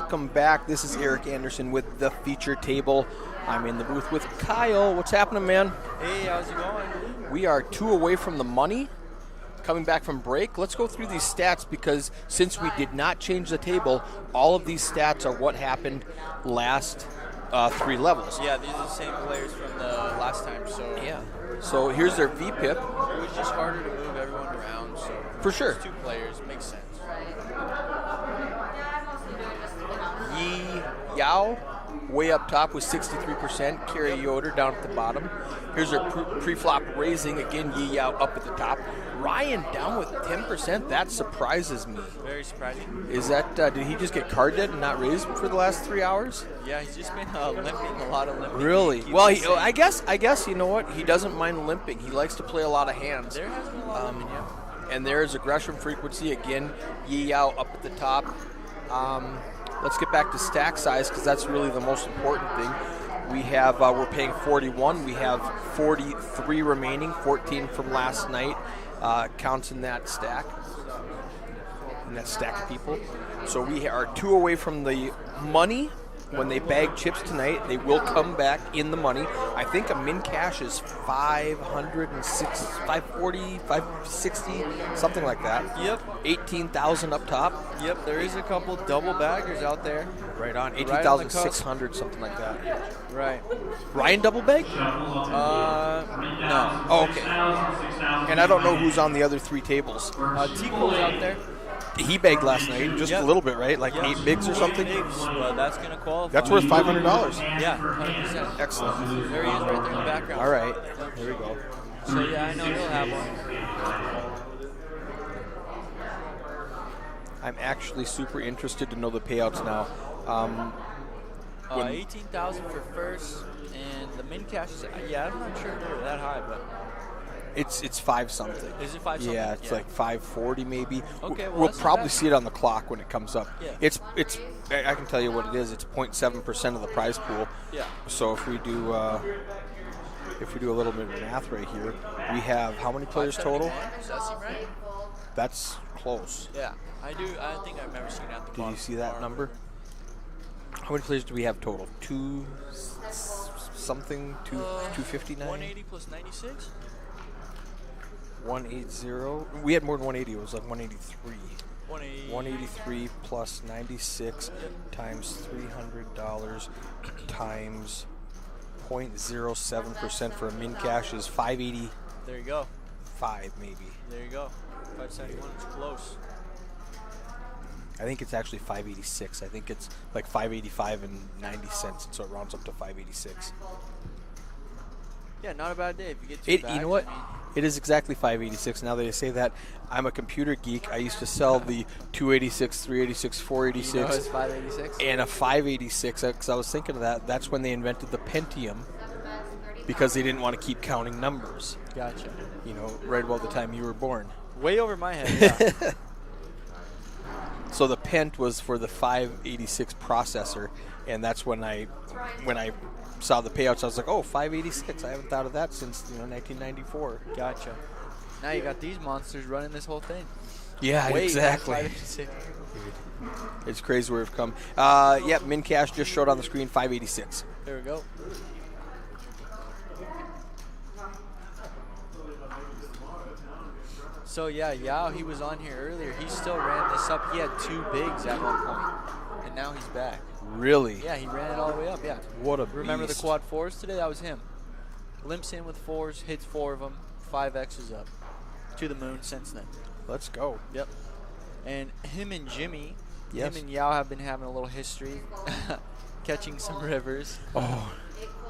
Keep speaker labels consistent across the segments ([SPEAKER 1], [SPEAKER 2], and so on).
[SPEAKER 1] welcome back. This is Eric Anderson with the feature table. I'm in the booth with Kyle. What's happening, man?
[SPEAKER 2] Hey, how's it going?
[SPEAKER 1] We are 2 away from the money. Coming back from break, let's go through these stats because since we did not change the table, all of these stats are what happened last 3 levels.
[SPEAKER 2] Yeah, these are the same players from the last time. So
[SPEAKER 1] Yeah. So here's their VPIP.
[SPEAKER 2] It was just harder to move everyone around. So
[SPEAKER 1] For sure.
[SPEAKER 2] It's 2 players makes sense.
[SPEAKER 1] Yi Yao, way up top with 63%. Carrie Yoder down at the bottom. Here's her pre-flop raising. Again, Yi Yao up at the top. Ryan down with 10%. That surprises me.
[SPEAKER 2] Very surprising.
[SPEAKER 1] Is that, did he just get card dead and not raised for the last 3 hours?
[SPEAKER 2] Yeah, he's just been limping, a lot of limping.
[SPEAKER 1] Really? Well, I guess, you know what? He doesn't mind limping. He likes to play a lot of hands.
[SPEAKER 2] There has been a lot of limping, yeah.
[SPEAKER 1] And there's aggression frequency. Again, Yi Yao up at the top. Let's get back to stack size because that's really the most important thing. We have, we're paying 41. We have 43 remaining, 14 from last night. Counts in that stack. In that stack of people. So we are 2 away from the money. When they bag chips tonight, they will come back in the money. I think a min cash is 506, 540, 560, something like that.
[SPEAKER 2] Yep.
[SPEAKER 1] 18,000 up top.
[SPEAKER 2] Yep, there is a couple double baggers out there.
[SPEAKER 1] Right on. 18,600, something like that.
[SPEAKER 2] Right.
[SPEAKER 1] Ryan double bag?
[SPEAKER 2] No.
[SPEAKER 1] Oh, okay. And I don't know who's on the other 3 tables.
[SPEAKER 2] Tico's out there.
[SPEAKER 1] He bagged last night, just a little bit, right? Like 8 bigs or something?
[SPEAKER 2] 8 bigs, but that's going to qualify.
[SPEAKER 1] That's worth $500.
[SPEAKER 2] Yeah, 100%.
[SPEAKER 1] Excellent.
[SPEAKER 2] There he is right there in the background.
[SPEAKER 1] All right. Here we go.
[SPEAKER 2] So, yeah, I know he'll have one.
[SPEAKER 1] I'm actually super interested to know the payouts now.
[SPEAKER 2] 18,000 for first, and the min cash is, I'm not sure they're that high, but
[SPEAKER 1] It's 5 something.
[SPEAKER 2] is it 5 something?
[SPEAKER 1] Yeah, it's like 540 maybe.
[SPEAKER 2] Okay, well,
[SPEAKER 1] we'll
[SPEAKER 2] that's not
[SPEAKER 1] probably
[SPEAKER 2] bad.
[SPEAKER 1] see it on the clock when it comes up.
[SPEAKER 2] Yeah.
[SPEAKER 1] It's I can tell you what it is. It's 0.7% of the prize pool.
[SPEAKER 2] Yeah.
[SPEAKER 1] So if we do a little bit of math right here, we have how many players total?
[SPEAKER 2] 571? Does that seem right?
[SPEAKER 1] That's close.
[SPEAKER 2] Yeah, I do. I think I've never seen it at the
[SPEAKER 1] Did
[SPEAKER 2] bottom.
[SPEAKER 1] you see that number? How many players do we have total? 259?
[SPEAKER 2] 180 plus 96?
[SPEAKER 1] 180. We had more than 180. It was like 183. 183 plus 96 times $300 times 0.07% for a min cash is 585
[SPEAKER 2] There you go.
[SPEAKER 1] maybe.
[SPEAKER 2] There you go. 571 is close.
[SPEAKER 1] I think it's actually 586. I think it's like 585 and 90 cents, so it rounds up to 586.
[SPEAKER 2] Yeah, not a bad day if you get 2
[SPEAKER 1] You
[SPEAKER 2] bags.
[SPEAKER 1] know what?
[SPEAKER 2] I mean,
[SPEAKER 1] It is exactly 586. Now that I say that, I'm a computer geek. I used to sell the 286, 386, 486,
[SPEAKER 2] you know it's 586?
[SPEAKER 1] and a 586 because I was thinking of that. That's when they invented the Pentium because they didn't want to keep counting numbers.
[SPEAKER 2] Gotcha.
[SPEAKER 1] You know, right about the time you were born.
[SPEAKER 2] Way over my head, yeah.
[SPEAKER 1] So the Pent was for the 586 processor, and that's when I saw the payouts. I was like, oh, 586. I haven't thought of that since 1994.
[SPEAKER 2] Gotcha. Now you got these monsters running this whole thing.
[SPEAKER 1] Yeah,
[SPEAKER 2] Way
[SPEAKER 1] exactly.
[SPEAKER 2] 586.
[SPEAKER 1] It's crazy where we've come. Min cash just showed on the screen 586.
[SPEAKER 2] There we go. So yeah, Yao, he was on here earlier. He still ran this up. He had 2 bigs at one point, and now he's back.
[SPEAKER 1] Really?
[SPEAKER 2] Yeah, he ran it all the way up. Yeah.
[SPEAKER 1] What a
[SPEAKER 2] Remember the
[SPEAKER 1] beast.
[SPEAKER 2] quad 4s today? That was him. Limps in with 4s, hits 4 of them, 5X's up. To the moon since then.
[SPEAKER 1] Let's go.
[SPEAKER 2] Yep. And him and Jimmy,
[SPEAKER 1] Yes.
[SPEAKER 2] him and Yao have been having a little history, catching some rivers.
[SPEAKER 1] Oh,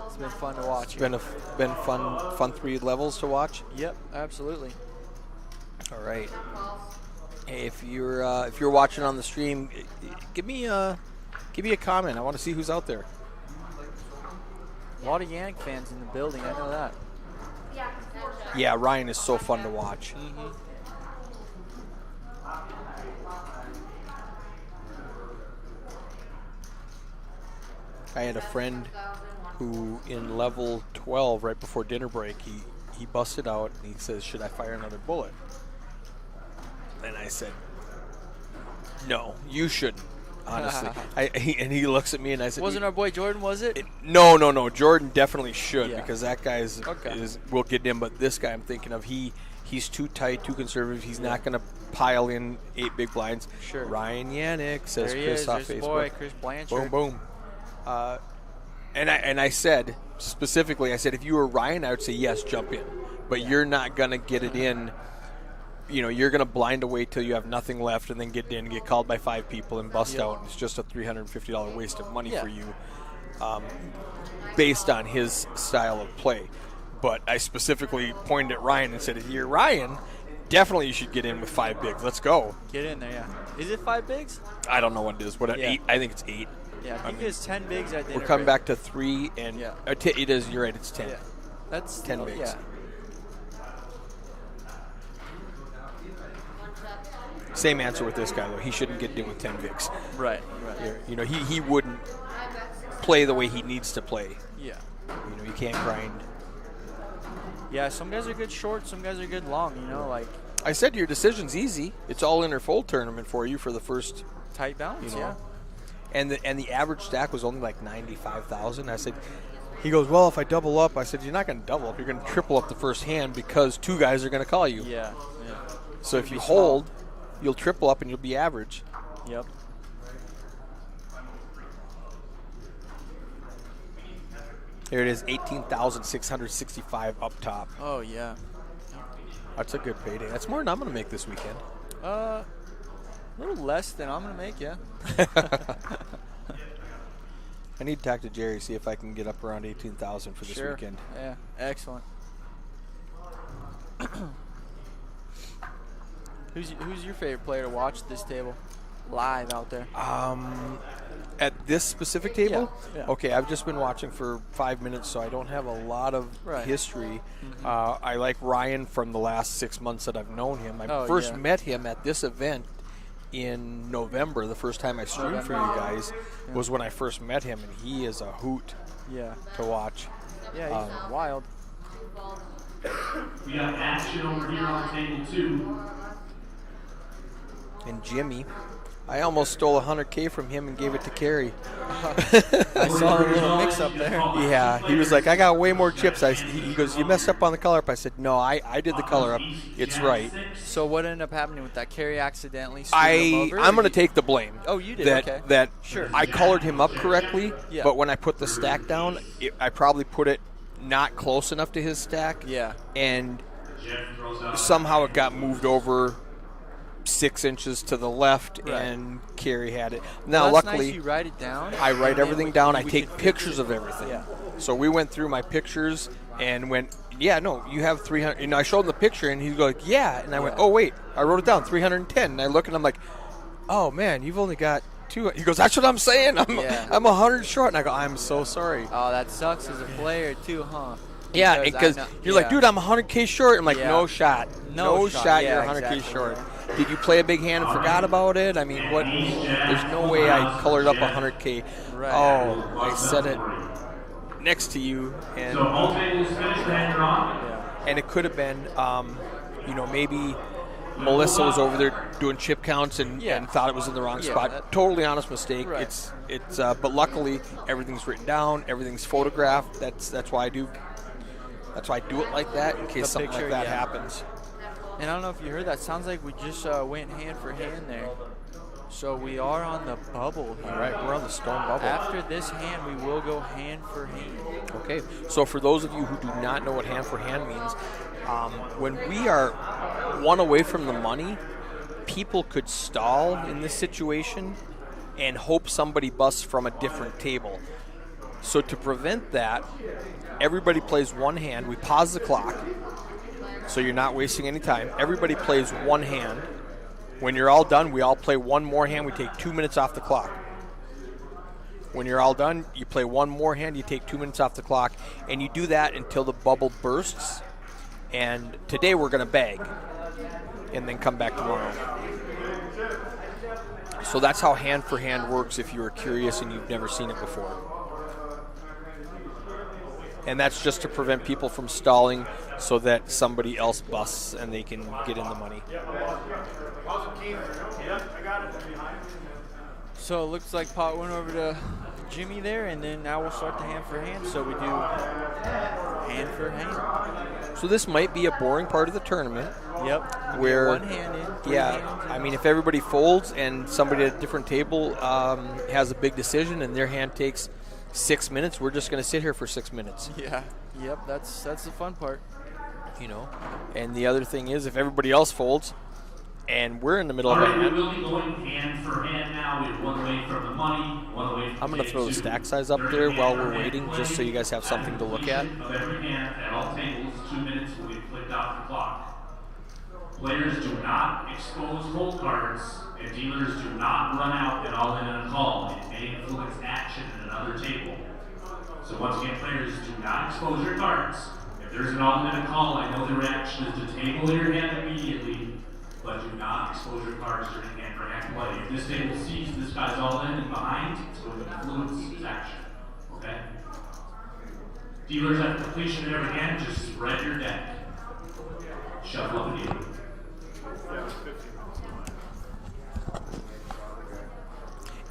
[SPEAKER 2] It's been fun to watch.
[SPEAKER 1] it's been fun 3 levels to watch.
[SPEAKER 2] Yep, absolutely.
[SPEAKER 1] All right. Hey, if you're watching on the stream, give me a comment. I want to see who's out there.
[SPEAKER 2] A lot of Yank fans in the building. I know that.
[SPEAKER 1] Yeah, Ryan is so fun to watch. I had a friend who, in level 12, right before dinner break, he busted out and he says, "Should I fire another bullet?" And I said, "No, you shouldn't." honestly. And he looks at me and I said,
[SPEAKER 2] Wasn't our boy Jordan, was it?
[SPEAKER 1] No. Jordan definitely should
[SPEAKER 2] Yeah.
[SPEAKER 1] because that guy will get in. But this guy I'm thinking of, he's too tight, too conservative. He's not going to pile in 8 big blinds.
[SPEAKER 2] Sure.
[SPEAKER 1] Ryan Yannick says
[SPEAKER 2] There he
[SPEAKER 1] Chris
[SPEAKER 2] is.
[SPEAKER 1] off
[SPEAKER 2] There's
[SPEAKER 1] Facebook.
[SPEAKER 2] the boy, Chris Blanchard.
[SPEAKER 1] Boom. And I said, specifically, if you were Ryan, I would say, yes, jump in. But you're not going to get it in. You're going to blind away till you have nothing left and then get in and get called by 5 people and bust out. And it's just a $350 waste of money for you based on his style of play. But I specifically pointed at Ryan and said, if you're Ryan, definitely you should get in with 5 bigs. Let's go.
[SPEAKER 2] Get in there, yeah. Is it 5 bigs?
[SPEAKER 1] I don't know what it is. What 8? I think it's 8.
[SPEAKER 2] Yeah, I think it's 10 bigs at the
[SPEAKER 1] We're coming back to 3 and it is. You're right. It's 10.
[SPEAKER 2] Yeah, that's
[SPEAKER 1] 10 bigs.
[SPEAKER 2] Yeah.
[SPEAKER 1] Same answer with this guy though. He shouldn't get in with 10 bigs.
[SPEAKER 2] Right.
[SPEAKER 1] He wouldn't play the way he needs to play.
[SPEAKER 2] Yeah.
[SPEAKER 1] You can't grind.
[SPEAKER 2] Yeah, some guys are good short, some guys are good long. Like
[SPEAKER 1] I said, your decision's easy. It's all in or fold tournament for you for the first
[SPEAKER 2] tight balance. Yeah.
[SPEAKER 1] And the average stack was only like 95,000. I said, he goes, well, if I double up, I said, you're not going to double up. You're going to triple up the first hand because 2 guys are going to call you.
[SPEAKER 2] Yeah.
[SPEAKER 1] So if you hold, you'll triple up and you'll be average.
[SPEAKER 2] Yep.
[SPEAKER 1] Here it is, 18,665 up top.
[SPEAKER 2] Oh, yeah.
[SPEAKER 1] That's a good payday. That's more than I'm going to make this weekend.
[SPEAKER 2] A little less than I'm going to make, yeah.
[SPEAKER 1] I need to talk to Jerry, see if I can get up around 18,000 for this weekend.
[SPEAKER 2] Yeah, excellent. Who's your favorite player to watch at this table live out there?
[SPEAKER 1] At this specific table?
[SPEAKER 2] Yeah.
[SPEAKER 1] Okay, I've just been watching for 5 minutes, so I don't have a lot of history. I like Ryan from the last 6 months that I've known him. I first met him at this event in November. The first time I streamed for you guys was when I first met him, and he is a hoot to watch.
[SPEAKER 2] Yeah, he's wild.
[SPEAKER 3] We got action over here on table 2.
[SPEAKER 1] And Jimmy, I almost stole $100K from him and gave it to Carrie.
[SPEAKER 2] I saw a little mix-up there.
[SPEAKER 1] Yeah, he was like, I got way more chips. He goes, you messed up on the color-up. I said, no, I did the color-up. It's right.
[SPEAKER 2] So what ended up happening with that? Carrie accidentally screwed him over?
[SPEAKER 1] I'm going to take the blame.
[SPEAKER 2] Oh, you did?
[SPEAKER 1] That
[SPEAKER 2] Sure.
[SPEAKER 1] I colored him up correctly, but when I put the stack down, I probably put it not close enough to his stack.
[SPEAKER 2] Yeah.
[SPEAKER 1] And somehow it got moved over 6 inches to the left, and Carrie had it. Now,
[SPEAKER 2] well, that's
[SPEAKER 1] luckily,
[SPEAKER 2] nice. You write it down.
[SPEAKER 1] I write everything down. I take pictures of everything.
[SPEAKER 2] Yeah.
[SPEAKER 1] So we went through my pictures and went, yeah, no, you have 300. And I showed him the picture, and he's like, yeah. And I went, oh, wait, I wrote it down, 310. And I look, and I'm like, oh, man, you've only got 2. He goes, that's what I'm saying. I'm 100 short. And I go, I'm so sorry.
[SPEAKER 2] Oh, that sucks as a player, too, huh?
[SPEAKER 1] Yeah, because you're like, dude, I'm 100K short. I'm like, no shot. No shot,
[SPEAKER 2] yeah,
[SPEAKER 1] you're 100K
[SPEAKER 2] exactly.
[SPEAKER 1] short. Did you play a big hand and forgot about it? I mean, what? There's no way I colored up 100K.
[SPEAKER 2] Right.
[SPEAKER 1] Oh, I said it next to you. And,
[SPEAKER 3] So all tables finished and drawn.
[SPEAKER 1] and it could have been, maybe Melissa was over there doing chip counts and thought it was in the wrong spot. Totally honest mistake.
[SPEAKER 2] Right.
[SPEAKER 1] But luckily everything's written down, everything's photographed. That's why I do. That's why I do it like that in case something like that happens.
[SPEAKER 2] And I don't know if you heard that. Sounds like we just went hand for hand there. So we are on the bubble here.
[SPEAKER 1] All right, we're on the stone bubble.
[SPEAKER 2] After this hand, we will go hand for hand.
[SPEAKER 1] Okay, so for those of you who do not know what hand for hand means, when we are one away from the money, people could stall in this situation and hope somebody busts from a different table. So to prevent that, everybody plays one hand. We pause the clock, so you're not wasting any time. Everybody plays one hand. When you're all done, we all play one more hand. We take 2 minutes off the clock. When you're all done, you play one more hand. You take 2 minutes off the clock, and you do that until the bubble bursts. And today we're going to bag and then come back tomorrow. So that's how hand for hand works if you are curious and you've never seen it before. And that's just to prevent people from stalling so that somebody else busts and they can get in the money.
[SPEAKER 2] So it looks like pot went over to Jimmy there, and then now we'll start the hand for hand. So we do hand for hand.
[SPEAKER 1] So this might be a boring part of the tournament.
[SPEAKER 2] Yep.
[SPEAKER 1] Where,
[SPEAKER 2] one hand in, three hands in.
[SPEAKER 1] I mean, if everybody folds and somebody at a different table has a big decision and their hand takes 6 minutes, we're just going to sit here for 6 minutes.
[SPEAKER 2] Yeah. Yep. That's the fun part.
[SPEAKER 1] You know, and the other thing is if everybody else folds and we're in the middle
[SPEAKER 3] All
[SPEAKER 1] of a
[SPEAKER 3] right, we
[SPEAKER 1] hand,
[SPEAKER 3] will be going hand for hand now. We have one away from the money, one away from
[SPEAKER 1] I'm going to throw the
[SPEAKER 3] two.
[SPEAKER 1] stack size up there while we're waiting, just so you guys have something to look at.
[SPEAKER 3] Of every hand at all tables, 2 minutes will be flicked off the clock. Players do not expose hold cards, and dealers do not run out and all in on a call. It may influence action at another table. So once again, players do not expose your cards. If there's an all in a call, I know the reaction is to table your hand immediately, but do not expose your cards during hand for hand play. If this table sees this guy's all in and behind, it's going to influence his action. Okay? Dealers at completion of every hand, just spread your deck. Shuffle up a dealer.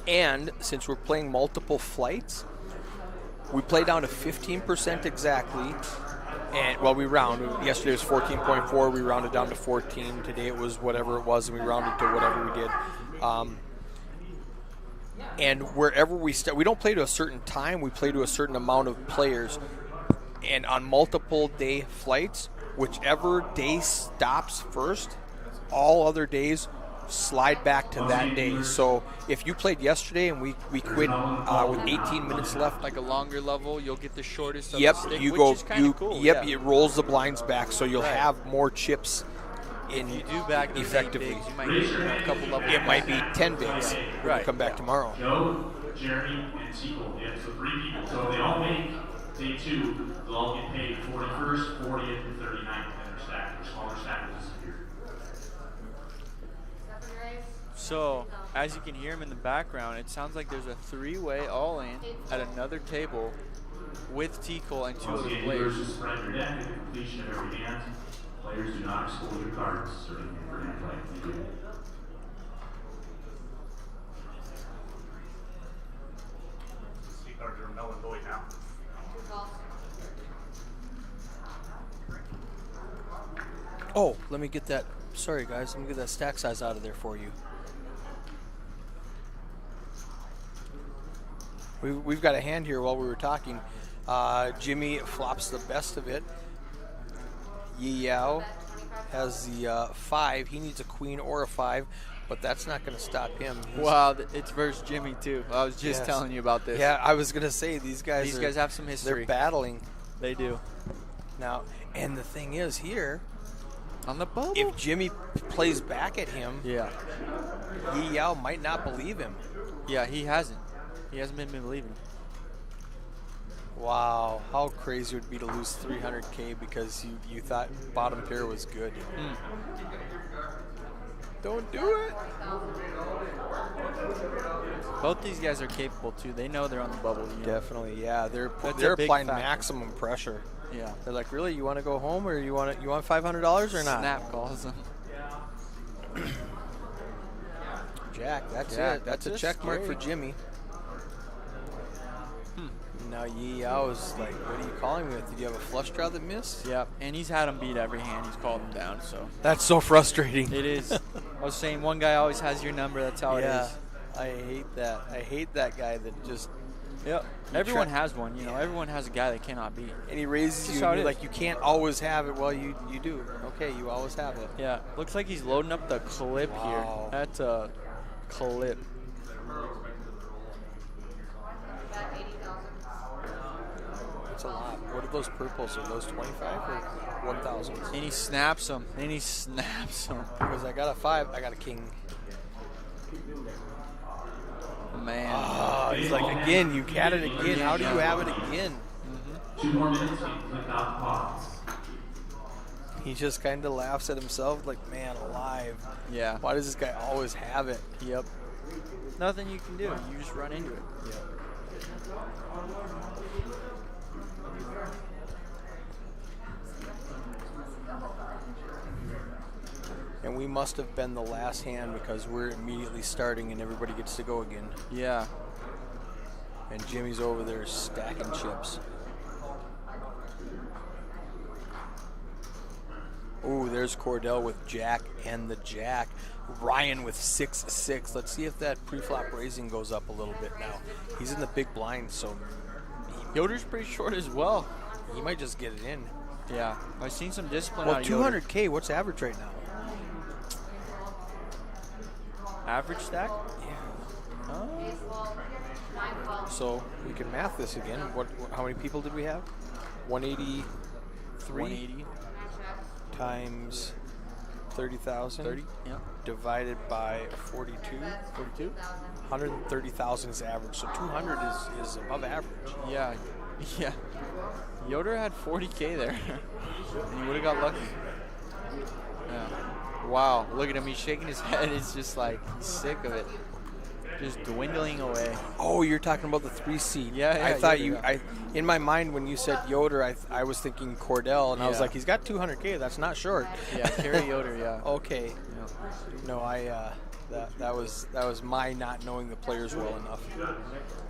[SPEAKER 1] And since we're playing multiple flights, we play down to 15% exactly. And well, we round. Yesterday was 14.4. We rounded down to 14. Today it was whatever it was, and we rounded to whatever we did. And wherever we start, we don't play to a certain time. We play to a certain amount of players. And on multiple day flights, whichever day stops first, all other days slide back to that day. So if you played yesterday and we quit with 18 minutes left,
[SPEAKER 2] Like a longer level, you'll get the shortest of
[SPEAKER 1] yep,
[SPEAKER 2] the stick,
[SPEAKER 1] you
[SPEAKER 2] which
[SPEAKER 1] go.
[SPEAKER 2] is kind of cool.
[SPEAKER 1] Yep,
[SPEAKER 2] yeah.
[SPEAKER 1] it rolls the blinds back, so you'll
[SPEAKER 2] Right.
[SPEAKER 1] have more chips in
[SPEAKER 2] If you do back those
[SPEAKER 1] effectively.
[SPEAKER 2] 8 bigs, you might get a couple levels.
[SPEAKER 1] It might be 10 bigs when
[SPEAKER 2] Right.
[SPEAKER 1] we come back tomorrow.
[SPEAKER 3] Joe, Jeremy, and Teagle. Yeah, so 3 people. So if they all make day 2, they'll all get paid 41st, 40th, and 39th, and their stack, their smaller stack will disappear.
[SPEAKER 2] So, as you can hear him in the background, it sounds like there's a 3-way all-in at another table with Tico and 2
[SPEAKER 3] Once
[SPEAKER 2] other
[SPEAKER 3] again,
[SPEAKER 2] players.
[SPEAKER 3] dealers just spread your deck at the completion of every hand. Players do not expose your cards during hand for hand play. Thank you.
[SPEAKER 1] Oh, let me get that. Sorry, guys. Let me get that stack size out of there for you. We've got a hand here while we were talking. Jimmy flops the best of it. Yi Yao has the 5. He needs a queen or a 5, but that's not going to stop him.
[SPEAKER 2] Wow, it's versus Jimmy too. I was just
[SPEAKER 1] Yes.
[SPEAKER 2] telling you about this.
[SPEAKER 1] Yeah, I was going to say these guys
[SPEAKER 2] have some history.
[SPEAKER 1] They're battling
[SPEAKER 2] They do.
[SPEAKER 1] now. And the thing is here,
[SPEAKER 2] On the bubble?
[SPEAKER 1] if Jimmy plays back at him,
[SPEAKER 2] Yeah.
[SPEAKER 1] Yi Yao might not believe him.
[SPEAKER 2] Yeah, he hasn't. He hasn't been believing.
[SPEAKER 1] Wow, how crazy it would be to lose 300K because you thought bottom pair was good. Don't do it.
[SPEAKER 2] Both these guys are capable too. They know they're on the bubble. You know?
[SPEAKER 1] Definitely, yeah. They're
[SPEAKER 2] That's a big
[SPEAKER 1] applying
[SPEAKER 2] factor.
[SPEAKER 1] maximum pressure.
[SPEAKER 2] Yeah.
[SPEAKER 1] They're like, really, you want to go home or you want $500 or not?
[SPEAKER 2] Snap calls them.
[SPEAKER 1] Jack, that's
[SPEAKER 2] Jack,
[SPEAKER 1] it. That's a
[SPEAKER 2] that's
[SPEAKER 1] check mark for
[SPEAKER 2] scary.
[SPEAKER 1] Jimmy. Now Yi Yao is like, what are you calling me with? Did you have a flush draw that missed?
[SPEAKER 2] Yep. And he's had them beat every hand. He's called them down. So
[SPEAKER 1] That's so frustrating.
[SPEAKER 2] it is. I was saying one guy always has your number. That's how
[SPEAKER 1] Yeah,
[SPEAKER 2] it is.
[SPEAKER 1] I hate that. I hate that guy that just,
[SPEAKER 2] Yep.
[SPEAKER 1] You
[SPEAKER 2] Everyone
[SPEAKER 1] try-
[SPEAKER 2] has one. You know, everyone has a guy they cannot beat.
[SPEAKER 1] and he raises
[SPEAKER 2] Just
[SPEAKER 1] you,
[SPEAKER 2] how
[SPEAKER 1] and
[SPEAKER 2] it
[SPEAKER 1] you're
[SPEAKER 2] is.
[SPEAKER 1] like, you can't always have it. Well, you do. Okay, you always have it.
[SPEAKER 2] Yeah. Looks like he's loading up the clip here.
[SPEAKER 1] Wow.
[SPEAKER 2] That's a clip.
[SPEAKER 1] That's a lot. What are those purples? Are those 25 or 1,000?
[SPEAKER 2] And he snaps them. And he snaps them.
[SPEAKER 1] Because I got a 5, I got a king.
[SPEAKER 2] Man.
[SPEAKER 1] Ah, he's like, again, you had it again. How do you have it again?
[SPEAKER 3] 2 more minutes, we can click off the clock.
[SPEAKER 1] He just kind of laughs at himself like, man, alive.
[SPEAKER 2] Yeah.
[SPEAKER 1] Why does this guy always have it?
[SPEAKER 2] Yep. Nothing you can do. You just run into it.
[SPEAKER 1] And we must have been the last hand because we're immediately starting and everybody gets to go again.
[SPEAKER 2] Yeah.
[SPEAKER 1] And Jimmy's over there stacking chips. Ooh, there's Cordell with Jack and the Jack. Ryan with 6-6. Let's see if that pre-flop raising goes up a little bit now. He's in the big blind, so
[SPEAKER 2] Yoder's pretty short as well.
[SPEAKER 1] he might just get it in.
[SPEAKER 2] Yeah. I've seen some discipline
[SPEAKER 1] Well,
[SPEAKER 2] out of Yoder.
[SPEAKER 1] 200K, what's average right now?
[SPEAKER 2] Average stack?
[SPEAKER 1] Yeah.
[SPEAKER 2] Oh.
[SPEAKER 1] So we can math this again. How many people did we have? 183
[SPEAKER 2] 180.
[SPEAKER 1] times 30,000.
[SPEAKER 2] 30? Yeah.
[SPEAKER 1] Divided by 42.
[SPEAKER 2] 42?
[SPEAKER 1] 130,000 is average. So 200 is above average.
[SPEAKER 2] Yeah. Yeah. Yoder had 40K there. And he would have got lucky. Yeah. Wow. Look at him. He's shaking his head. It's just like he's sick of it. Just dwindling away.
[SPEAKER 1] Oh, you're talking about the 3 seed.
[SPEAKER 2] Yeah,
[SPEAKER 1] I thought
[SPEAKER 2] Yoder, yeah.
[SPEAKER 1] in my mind when you said Yoder, I was thinking Cordell, and I was
[SPEAKER 2] Yeah.
[SPEAKER 1] like, he's got 200K. That's not short.
[SPEAKER 2] Yeah, Kerry Yoder, yeah.
[SPEAKER 1] Okay.
[SPEAKER 2] Yeah.
[SPEAKER 1] No, that was my not knowing the players well enough.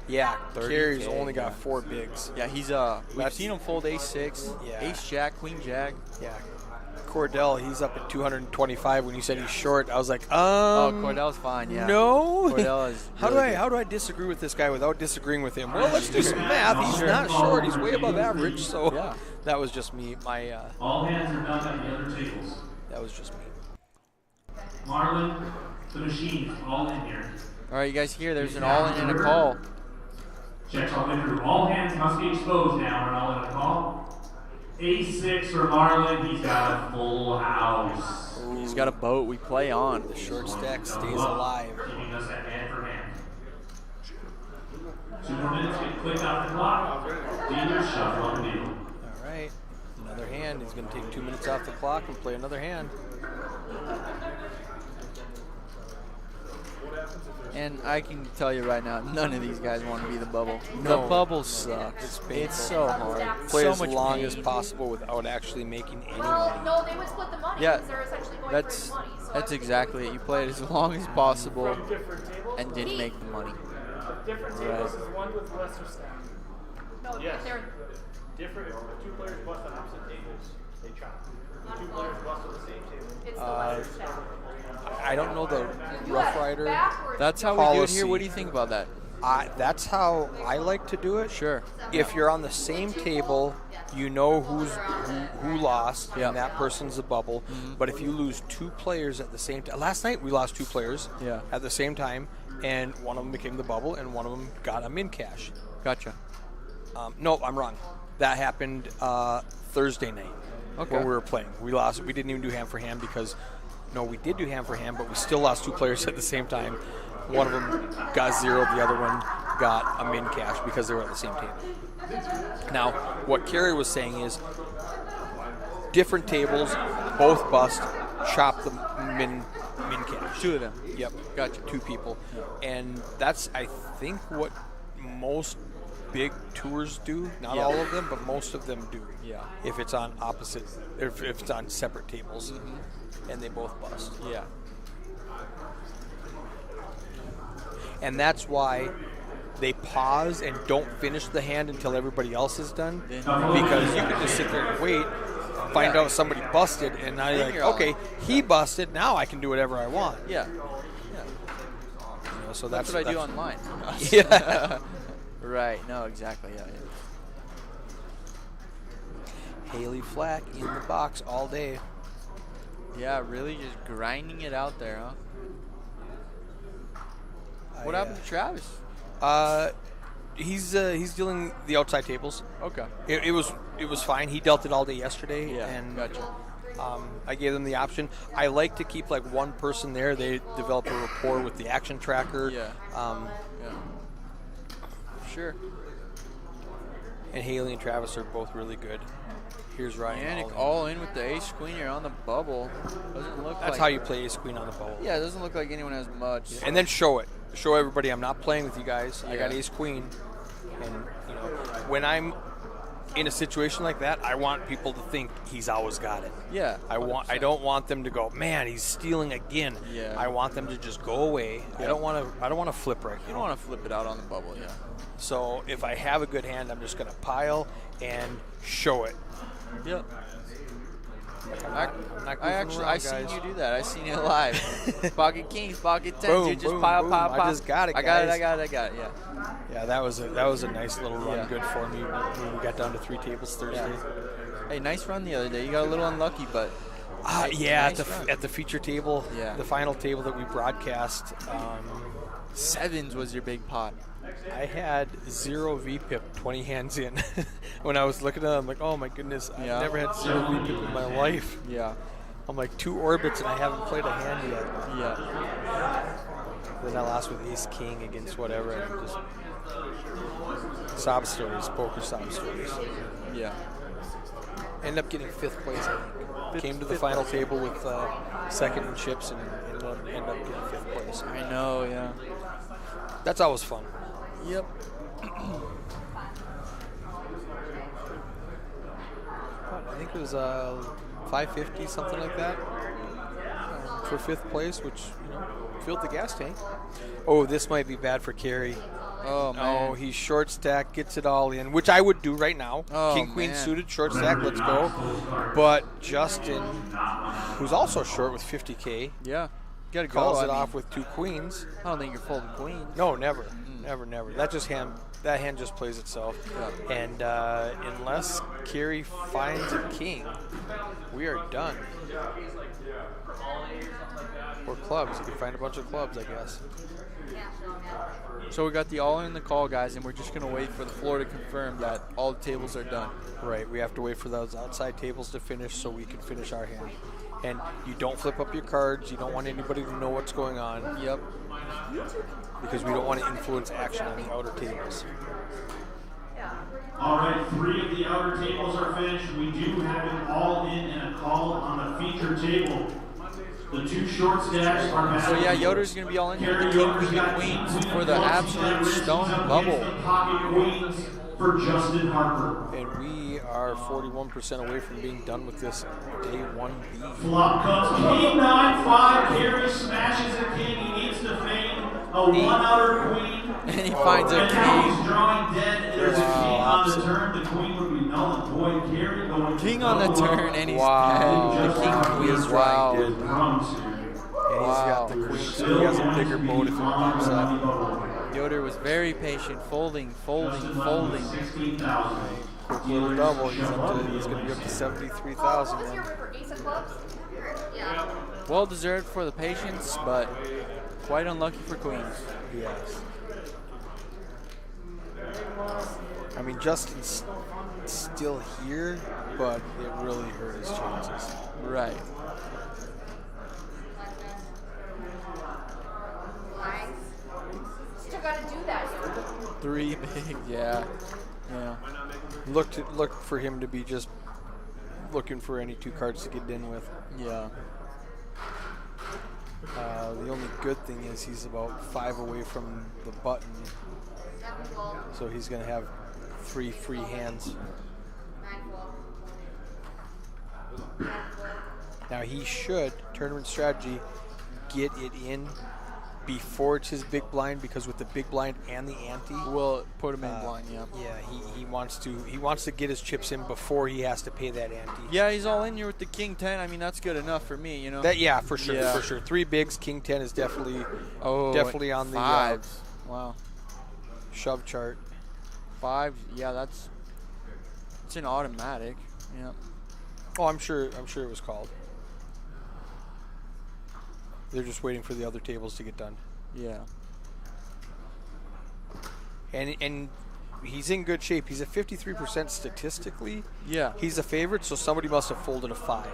[SPEAKER 1] Yeah,
[SPEAKER 2] 30K,
[SPEAKER 1] Kerry's only got
[SPEAKER 2] yeah.
[SPEAKER 1] 4 bigs.
[SPEAKER 2] Yeah, he's we've
[SPEAKER 1] That's-
[SPEAKER 2] seen him fold ace-6,
[SPEAKER 1] Yeah.
[SPEAKER 2] ace-jack, queen-jack.
[SPEAKER 1] Yeah. Cordell, he's up at 225. When you said he's short, I was like,
[SPEAKER 2] Oh, Cordell's fine, yeah.
[SPEAKER 1] No.
[SPEAKER 2] Cordell is
[SPEAKER 1] How
[SPEAKER 2] really
[SPEAKER 1] do I disagree with this guy without disagreeing with him? Well, let's do some math. He's not short. He's way above average. So
[SPEAKER 2] Yeah.
[SPEAKER 1] that was just me.
[SPEAKER 3] All hands are done at the other tables.
[SPEAKER 1] That was just me.
[SPEAKER 3] Marlon, the machine, all in here.
[SPEAKER 2] All right, you guys hear there's an all-in and a call.
[SPEAKER 3] Checks all the way through. All hands must be exposed now or all in a call. Ace-6 for Marlon. He's got a full house.
[SPEAKER 2] He's got a boat we play on.
[SPEAKER 1] The short stack stays alive.
[SPEAKER 3] Keeping us at hand for hand. 2 more minutes get clicked off the clock. Dealer shuffle on the deal.
[SPEAKER 1] All right. Another hand. He's going to take 2 minutes off the clock and play another hand.
[SPEAKER 2] And I can tell you right now, none of these guys want to be the bubble.
[SPEAKER 1] No.
[SPEAKER 2] The bubble sucks.
[SPEAKER 1] It's painful.
[SPEAKER 2] It's so hard.
[SPEAKER 1] Play
[SPEAKER 2] so
[SPEAKER 1] as
[SPEAKER 2] much
[SPEAKER 1] long
[SPEAKER 2] pain.
[SPEAKER 1] as possible without actually making any
[SPEAKER 4] Well,
[SPEAKER 1] money.
[SPEAKER 4] no, they would split the money
[SPEAKER 2] Yeah,
[SPEAKER 4] because they're essentially going
[SPEAKER 2] that's
[SPEAKER 4] for his money. So
[SPEAKER 2] that's exactly it. You play it as long as possible
[SPEAKER 5] From different tables?
[SPEAKER 2] and didn't make the money.
[SPEAKER 5] Different tables is one with lesser stack.
[SPEAKER 4] no,
[SPEAKER 5] Yes.
[SPEAKER 4] they're
[SPEAKER 5] Different, if the 2 players bust on opposite tables, they chop. If 2 players bust on the same table.
[SPEAKER 4] it's the lesser stack.
[SPEAKER 1] I don't know the
[SPEAKER 4] You had
[SPEAKER 1] Roughrider.
[SPEAKER 4] backwards.
[SPEAKER 2] That's how we do it here.
[SPEAKER 1] Policy.
[SPEAKER 2] What do you think about that?
[SPEAKER 1] That's how I like to do it.
[SPEAKER 2] Sure.
[SPEAKER 1] If you're on the same table, you know who lost,
[SPEAKER 2] Yeah.
[SPEAKER 1] and that person's a bubble. But if you lose 2 players at the same time, last night we lost 2 players
[SPEAKER 2] Yeah.
[SPEAKER 1] at the same time, and one of them became the bubble, and one of them got a min cash.
[SPEAKER 2] Gotcha.
[SPEAKER 1] No, I'm wrong. That happened Thursday night
[SPEAKER 2] Okay.
[SPEAKER 1] when we were playing. We lost. We didn't even do hand for hand because, no, we did do hand for hand, but we still lost 2 players at the same time. One of them got 0, the other one got a min cash because they were at the same table. Now, what Kerry was saying is different tables, both bust, chop the min cash.
[SPEAKER 2] 2 of them.
[SPEAKER 1] Yep,
[SPEAKER 2] Gotcha.
[SPEAKER 1] 2 people. And that's, I think, what most big tours do. Not
[SPEAKER 2] Yeah.
[SPEAKER 1] all of them, but most of them do.
[SPEAKER 2] Yeah.
[SPEAKER 1] If it's on opposite, if it's on separate tables, and they both bust.
[SPEAKER 2] Yeah.
[SPEAKER 1] And that's why they pause and don't finish the hand until everybody else is done. Because you can just sit there and wait, find out somebody busted, and now you're
[SPEAKER 2] Then
[SPEAKER 1] like,
[SPEAKER 2] you're on.
[SPEAKER 1] okay, he busted, now I can do whatever I want.
[SPEAKER 2] Yeah.
[SPEAKER 1] You know, so
[SPEAKER 2] That's what I do online.
[SPEAKER 1] Yeah.
[SPEAKER 2] Right. No, exactly. Yeah.
[SPEAKER 1] Haley Flack in the box all day.
[SPEAKER 2] Yeah, really just grinding it out there, huh? What happened to Travis?
[SPEAKER 1] He's dealing the outside tables.
[SPEAKER 2] Okay.
[SPEAKER 1] It was fine. He dealt it all day yesterday,
[SPEAKER 2] Yeah,
[SPEAKER 1] and
[SPEAKER 2] gotcha.
[SPEAKER 1] I gave them the option. I like to keep like one person there. They develop a rapport with the action tracker.
[SPEAKER 2] Yeah. Yeah. Sure.
[SPEAKER 1] And Haley and Travis are both really good. Here's Ryan.
[SPEAKER 2] Yannick all in with the ace queen here on the bubble. Doesn't look
[SPEAKER 1] That's
[SPEAKER 2] like.
[SPEAKER 1] how you play ace queen on the bubble.
[SPEAKER 2] Yeah, it doesn't look like anyone has much.
[SPEAKER 1] And then show it. Show everybody I'm not playing with you guys. I got
[SPEAKER 2] Yeah.
[SPEAKER 1] ace queen. And you know, when I'm in a situation like that, I want people to think he's always got it.
[SPEAKER 2] Yeah.
[SPEAKER 1] I
[SPEAKER 2] 100%.
[SPEAKER 1] don't want them to go, man, he's stealing again.
[SPEAKER 2] Yeah.
[SPEAKER 1] I want them to just go away.
[SPEAKER 2] Yep.
[SPEAKER 1] I don't want to flip wreck.
[SPEAKER 2] You don't want to flip it out on the bubble, yeah.
[SPEAKER 1] So if I have a good hand, I'm just gonna pile and show it.
[SPEAKER 2] Yep.
[SPEAKER 1] I'm not
[SPEAKER 2] I
[SPEAKER 1] goofing around,
[SPEAKER 2] seen
[SPEAKER 1] guys.
[SPEAKER 2] you do that. I seen it live. Pocket kings, pocket tens.
[SPEAKER 1] Boom,
[SPEAKER 2] You just
[SPEAKER 1] boom,
[SPEAKER 2] pile,
[SPEAKER 1] boom.
[SPEAKER 2] pile,
[SPEAKER 1] I
[SPEAKER 2] pile.
[SPEAKER 1] just got it,
[SPEAKER 2] I got it.
[SPEAKER 1] guys.
[SPEAKER 2] Yeah.
[SPEAKER 1] Yeah, that was a nice little run.
[SPEAKER 2] Yeah.
[SPEAKER 1] Good for me when we got down to 3 tables Thursday.
[SPEAKER 2] Hey, nice run the other day. You got a little unlucky, but
[SPEAKER 1] Yeah,
[SPEAKER 2] nice run.
[SPEAKER 1] at the feature table,
[SPEAKER 2] Yeah.
[SPEAKER 1] the final table that we broadcast,
[SPEAKER 2] sevens was your big pot.
[SPEAKER 1] I had 0 VPIP 20 hands in. When I was looking at it, I'm like, oh my goodness, I've
[SPEAKER 2] Yeah.
[SPEAKER 1] never had 0 VPIP in my life.
[SPEAKER 2] Yeah.
[SPEAKER 1] I'm like 2 orbits and I haven't played a hand yet.
[SPEAKER 2] Yeah.
[SPEAKER 1] Then I lost with Ace King against whatever. And just sob stories, poker sob stories.
[SPEAKER 2] Yeah.
[SPEAKER 1] Ended up getting 5th place, I think. Came to the final table with 2nd in chips and ended up getting 5th place.
[SPEAKER 2] I know, yeah.
[SPEAKER 1] That's always fun.
[SPEAKER 2] Yep.
[SPEAKER 1] I think it was 550, something like that, for 5th place, which, filled the gas tank. Oh, this might be bad for Kerry.
[SPEAKER 2] Oh, man.
[SPEAKER 1] Oh, he's short stack, gets it all in, which I would do right now.
[SPEAKER 2] Oh,
[SPEAKER 1] King, queen
[SPEAKER 2] man.
[SPEAKER 1] suited, short stack, let's go. But Justin, who's also short with 50K,
[SPEAKER 2] Yeah. Gotta go.
[SPEAKER 1] calls
[SPEAKER 2] I
[SPEAKER 1] it
[SPEAKER 2] mean,
[SPEAKER 1] off with 2 queens.
[SPEAKER 2] I don't think you're folding queens.
[SPEAKER 1] No, never. Never. That hand just plays itself.
[SPEAKER 2] Yeah.
[SPEAKER 1] And unless Kerry finds a king, we are done. Or clubs. You can find a bunch of clubs, I guess.
[SPEAKER 2] So we got the all in the call, guys, and we're just going to wait for the floor to confirm that all the tables are done.
[SPEAKER 1] Right. We have to wait for those outside tables to finish so we can finish our hand. And you don't flip up your cards. You don't want anybody to know what's going on.
[SPEAKER 2] Yep.
[SPEAKER 1] Because we don't want to influence action on the outer tables.
[SPEAKER 3] All right, 3 of the outer tables are finished. We do have an all-in and a call on the feature table. The 2 short stacks are
[SPEAKER 2] So yeah, Yoder's going to be all in here with the king, queen, and queens for the absolute stone bubble.
[SPEAKER 3] Pocket queens for Justin Harper.
[SPEAKER 1] And we are 41% away from being done with this day 1B.
[SPEAKER 3] Flop comes king 9-5. Kerry smashes a king. He needs to feign a 1 outer queen.
[SPEAKER 2] And he finds a
[SPEAKER 3] And now
[SPEAKER 2] king.
[SPEAKER 3] he's drawing dead. There's a king on the
[SPEAKER 1] opposite.
[SPEAKER 3] turn. The queen would be null and void. Kerry going
[SPEAKER 2] King on the
[SPEAKER 3] double up.
[SPEAKER 2] turn, and he's
[SPEAKER 1] Wow.
[SPEAKER 2] dead. The king queen.
[SPEAKER 1] He's
[SPEAKER 2] Wow.
[SPEAKER 1] drawing dead.
[SPEAKER 3] Drums here.
[SPEAKER 1] And he's
[SPEAKER 2] Wow.
[SPEAKER 1] got the queen, so he has a bigger boat if it pops up.
[SPEAKER 2] Yoder was very patient, folding.
[SPEAKER 3] 16,000.
[SPEAKER 1] Quick little double. He's going to be up to 73,000
[SPEAKER 4] What's your
[SPEAKER 1] then.
[SPEAKER 4] river? Ace of clubs? Yeah.
[SPEAKER 2] Well deserved for the patience, but quite unlucky for queens.
[SPEAKER 1] Yes. I mean, Justin's still here, but it really hurt his chances.
[SPEAKER 2] Right.
[SPEAKER 4] Nice. Still got to do that.
[SPEAKER 2] 3 big, yeah. Yeah.
[SPEAKER 1] Looked for him to be just looking for any 2 cards to get in with.
[SPEAKER 2] Yeah.
[SPEAKER 1] The only good thing is he's about 5 away from the button, so he's going to have 3 free hands. Now he should, tournament strategy, get it in before it's his big blind, because with the big blind and the ante,
[SPEAKER 2] We'll put him in blind, yeah.
[SPEAKER 1] yeah, he wants to get his chips in before he has to pay that ante.
[SPEAKER 2] Yeah, he's all in here with the king 10. I mean, that's good enough for me, you know.
[SPEAKER 1] That for sure,
[SPEAKER 2] Yeah.
[SPEAKER 1] for sure. 3 bigs, king 10 is definitely definitely on the
[SPEAKER 2] 5s. Wow.
[SPEAKER 1] shove chart.
[SPEAKER 2] 5, yeah, it's an automatic. Yeah.
[SPEAKER 1] Oh, I'm sure it was called. They're just waiting for the other tables to get done.
[SPEAKER 2] Yeah.
[SPEAKER 1] And he's in good shape. He's at 53% statistically.
[SPEAKER 2] Yeah.
[SPEAKER 1] He's a favorite, so somebody must have folded a 5.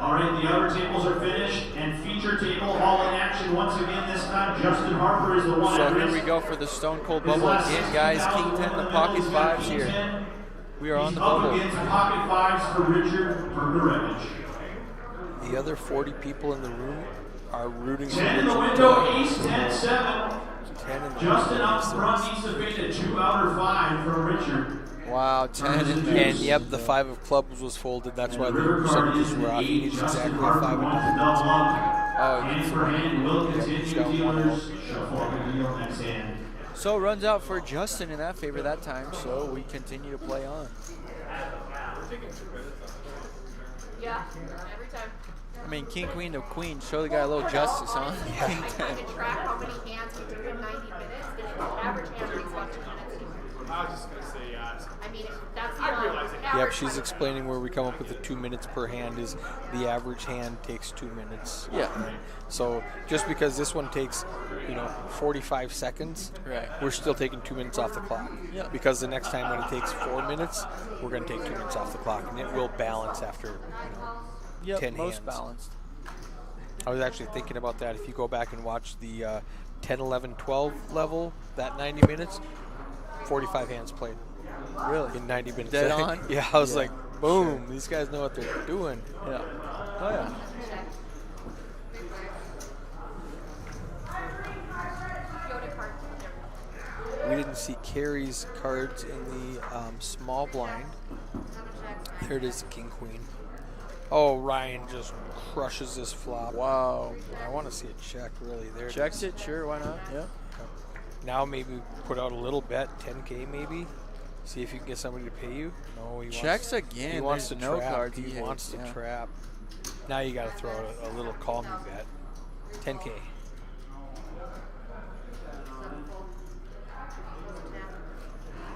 [SPEAKER 3] All right, the outer tables are finished, and feature table all in action once again. This time, Justin Harper is the one.
[SPEAKER 2] So
[SPEAKER 3] at
[SPEAKER 2] here
[SPEAKER 3] risk.
[SPEAKER 2] we go for the stone cold
[SPEAKER 3] His
[SPEAKER 2] bubble
[SPEAKER 3] last
[SPEAKER 2] again, guys. King 10, the pocket 5s
[SPEAKER 3] King
[SPEAKER 2] here.
[SPEAKER 3] 10.
[SPEAKER 2] We are on
[SPEAKER 3] He's
[SPEAKER 2] the
[SPEAKER 3] up
[SPEAKER 2] bubble.
[SPEAKER 3] against pocket 5s for Richard Pergurevich.
[SPEAKER 1] The other 40 people in the room are rooting for
[SPEAKER 3] 10 in the
[SPEAKER 1] Richard
[SPEAKER 3] window,
[SPEAKER 1] to
[SPEAKER 3] East 10-7.
[SPEAKER 1] 10 in the
[SPEAKER 3] Justin
[SPEAKER 1] window,
[SPEAKER 3] up
[SPEAKER 1] East
[SPEAKER 3] front
[SPEAKER 1] and
[SPEAKER 3] needs to fade a 2 out or 5 for Richard.
[SPEAKER 2] Wow, 10 in there.
[SPEAKER 1] And yep, the 5 of clubs was folded. That's why the percentages were off. He needs exactly a 5 of diamonds.
[SPEAKER 3] Hand for hand will continue.
[SPEAKER 1] he's got one out.
[SPEAKER 3] Dealers shuffle the deal next hand.
[SPEAKER 2] So runs out for Justin in that favor that time, so we continue to play on.
[SPEAKER 4] Yeah, every time.
[SPEAKER 2] I mean, king, queen to queen, show the guy a little justice, huh?
[SPEAKER 4] I'm trying to track how many hands we do in 90 minutes. The average hand takes about 2 minutes.
[SPEAKER 5] I was just gonna say,
[SPEAKER 4] I mean, that's the
[SPEAKER 5] I realize it.
[SPEAKER 1] Yep,
[SPEAKER 4] average
[SPEAKER 1] she's
[SPEAKER 4] time.
[SPEAKER 1] explaining where we come up with the 2 minutes per hand is the average hand takes 2 minutes.
[SPEAKER 2] Yeah.
[SPEAKER 1] So just because this one takes, 45 seconds,
[SPEAKER 2] Right.
[SPEAKER 1] we're still taking 2 minutes off the clock.
[SPEAKER 2] Yeah.
[SPEAKER 1] Because the next time when it takes 4 minutes, we're going to take 2 minutes off the clock, and it will balance after,
[SPEAKER 2] Yep,
[SPEAKER 1] 10
[SPEAKER 2] most
[SPEAKER 1] hands.
[SPEAKER 2] balanced.
[SPEAKER 1] I was actually thinking about that. If you go back and watch the 10, 11, 12 level, that 90 minutes, 45 hands played
[SPEAKER 2] Really?
[SPEAKER 1] in 90 minutes.
[SPEAKER 2] Dead on?
[SPEAKER 1] Yeah, I was like, boom, these guys know what they're doing.
[SPEAKER 2] Yeah. Oh, yeah.
[SPEAKER 4] Yoda card.
[SPEAKER 1] We didn't see Carrie's cards in the small blind. There it is, the king queen. Oh, Ryan just crushes this flop.
[SPEAKER 2] Wow.
[SPEAKER 1] I want to see it check, really. There it
[SPEAKER 2] Checks
[SPEAKER 1] is.
[SPEAKER 2] it, sure, why not? Yeah.
[SPEAKER 1] Now maybe put out a little bet, 10K maybe. See if you can get somebody to pay you. No, he
[SPEAKER 2] Checks
[SPEAKER 1] wants,
[SPEAKER 2] again.
[SPEAKER 1] He wants
[SPEAKER 2] There's
[SPEAKER 1] to
[SPEAKER 2] no
[SPEAKER 1] trap.
[SPEAKER 2] cards
[SPEAKER 1] He
[SPEAKER 2] he
[SPEAKER 1] wants
[SPEAKER 2] hates,
[SPEAKER 1] to
[SPEAKER 2] yeah.
[SPEAKER 1] trap. Now you got to throw out a little call me bet. 10K.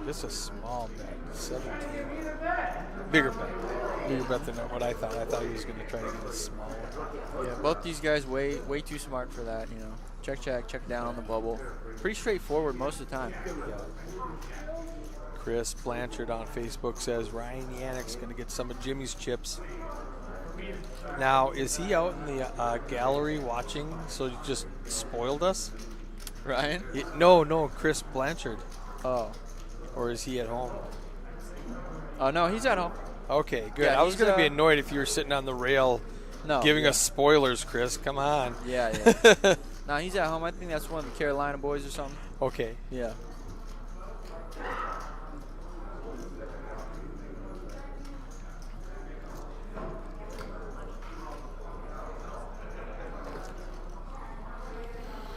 [SPEAKER 1] Just a small bet, 17. Bigger bet than what I thought. I thought he was going to try to get a small one.
[SPEAKER 2] Yeah, both these guys way too smart for that, Check down on the bubble. Pretty straightforward most of the time.
[SPEAKER 1] Yeah. Chris Blanchard on Facebook says Ryan Yannick's going to get some of Jimmy's chips. Now, is he out in the gallery watching, so he just spoiled us?
[SPEAKER 2] Ryan?
[SPEAKER 1] No, Chris Blanchard.
[SPEAKER 2] Oh.
[SPEAKER 1] Or is he at home?
[SPEAKER 2] Oh, no, he's at home.
[SPEAKER 1] Okay, good.
[SPEAKER 2] Yeah,
[SPEAKER 1] I was
[SPEAKER 2] he's,
[SPEAKER 1] going to be annoyed if you were sitting on the rail
[SPEAKER 2] No.
[SPEAKER 1] giving
[SPEAKER 2] yeah.
[SPEAKER 1] us spoilers, Chris. Come on.
[SPEAKER 2] Yeah. No, he's at home. I think that's one of the Carolina boys or something.
[SPEAKER 1] Okay.
[SPEAKER 2] Yeah.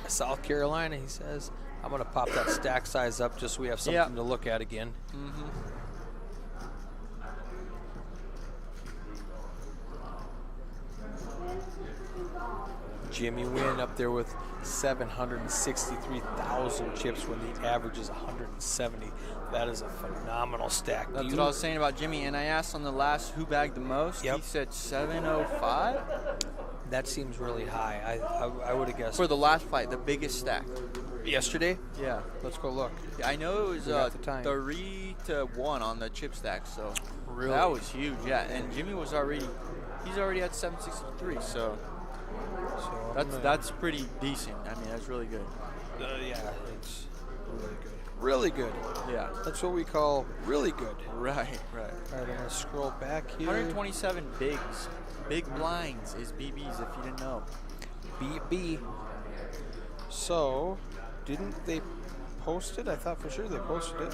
[SPEAKER 1] South Carolina, he says. I'm going to pop that stack size up just so we have something to look at again.
[SPEAKER 2] Mm-hmm.
[SPEAKER 1] Jimmy Wynn up there with 763,000 chips when the average is 170. That is a phenomenal stack.
[SPEAKER 2] That's what I was saying about Jimmy. And I asked on the last who bagged the most.
[SPEAKER 1] Yep.
[SPEAKER 2] He said 705
[SPEAKER 1] That seems really high. I would have guessed.
[SPEAKER 2] for the last fight, the biggest stack.
[SPEAKER 1] Yesterday?
[SPEAKER 2] Yeah.
[SPEAKER 1] Let's go look.
[SPEAKER 2] I know it was
[SPEAKER 1] We got the time.
[SPEAKER 2] 3-1 on the chip stack, so
[SPEAKER 1] Really?
[SPEAKER 2] that was huge. Yeah, and Jimmy was he's already at 763, so
[SPEAKER 1] So
[SPEAKER 2] that's pretty decent. I mean, that's really good.
[SPEAKER 1] yeah, it's really good. Really good.
[SPEAKER 2] Yeah.
[SPEAKER 1] That's what we call really good.
[SPEAKER 2] Right.
[SPEAKER 1] All right, I'm going to scroll back here.
[SPEAKER 2] 127 bigs. Big blinds is BBs, if you didn't know.
[SPEAKER 1] BB. So, didn't they post it? I thought for sure they posted it.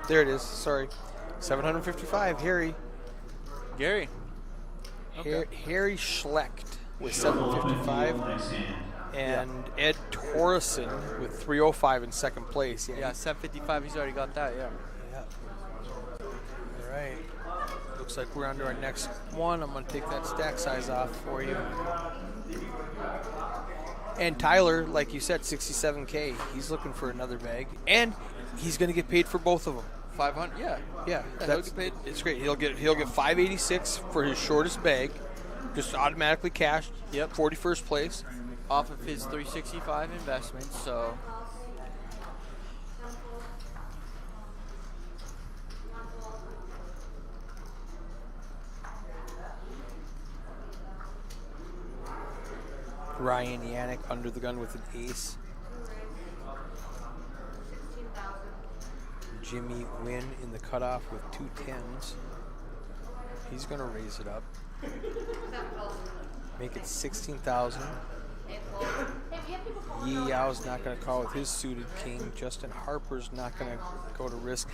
[SPEAKER 1] There it is. Sorry. 755. Harry.
[SPEAKER 2] Gary.
[SPEAKER 1] Harry Schlecht with 755.
[SPEAKER 3] Next hand.
[SPEAKER 1] And Ed Torreson with 305 in second place.
[SPEAKER 2] Yeah, 755. He's already got that. Yeah.
[SPEAKER 1] Yeah. All right. Looks like we're on to our next one. I'm going to take that stack size off for you. And Tyler, like you said, 67K. He's looking for another bag. And he's going to get paid for both of them.
[SPEAKER 2] 500. Yeah.
[SPEAKER 1] Yeah,
[SPEAKER 2] he'll
[SPEAKER 1] that's
[SPEAKER 2] get paid.
[SPEAKER 1] It's great. He'll get 586 for his shortest bag, just automatically cashed.
[SPEAKER 2] Yep.
[SPEAKER 1] 41st place.
[SPEAKER 2] Off of his 365 investment, so
[SPEAKER 1] Ryan Yannick under the gun with an ace. Jimmy Wynn in the cutoff with 2 10s. He's going to raise it up. Make it 16,000. Yi Yao's not going to call with his suited king. Justin Harper's not going to go to risk.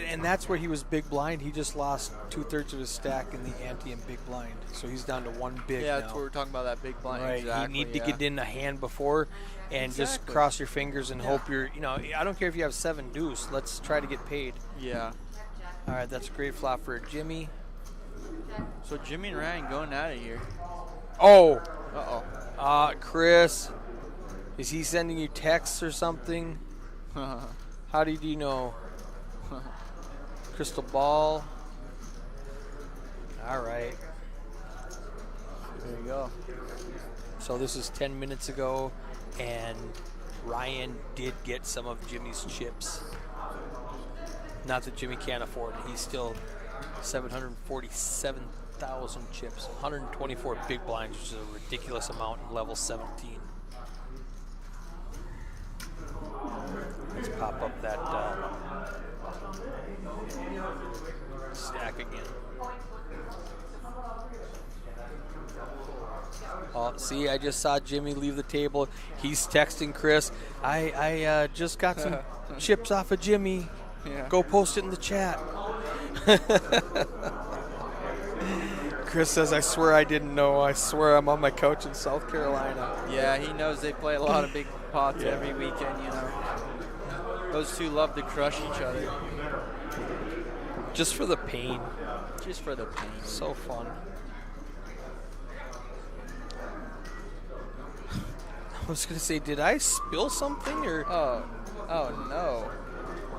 [SPEAKER 1] And that's where he was big blind. He just lost 2/3 of his stack in the ante and big blind. So he's down to one big
[SPEAKER 2] Yeah,
[SPEAKER 1] now.
[SPEAKER 2] that's what we're talking about, that big blind.
[SPEAKER 1] Right,
[SPEAKER 2] Exactly,
[SPEAKER 1] you need to get in a hand before and just cross your fingers and hope you're, I don't care if you have 7 deuce. Let's try to get paid.
[SPEAKER 2] Yeah.
[SPEAKER 1] All right, that's a great flop for Jimmy.
[SPEAKER 2] So Jimmy and Ryan going at it here.
[SPEAKER 1] Oh,
[SPEAKER 2] Uh-oh.
[SPEAKER 1] Chris, is he sending you texts or something? How did you know? Crystal ball. All right.
[SPEAKER 2] There you go.
[SPEAKER 1] So this is 10 minutes ago, and Ryan did get some of Jimmy's chips. Not that Jimmy can't afford it. He's still 747,000 chips. 124 big blinds, which is a ridiculous amount in level 17. Let's pop up that stack again. Oh, see, I just saw Jimmy leave the table. He's texting Chris. I just got some chips off of Jimmy.
[SPEAKER 2] Yeah.
[SPEAKER 1] Go post it in the chat. Chris says, I swear I didn't know. I swear I'm on my couch in South Carolina.
[SPEAKER 2] Yeah, he knows they play a lot of big pots every weekend, Those two love to crush each other.
[SPEAKER 1] Just for the pain.
[SPEAKER 2] Just for the pain.
[SPEAKER 1] So fun. I was going to say, did I spill something? Or
[SPEAKER 2] Oh no.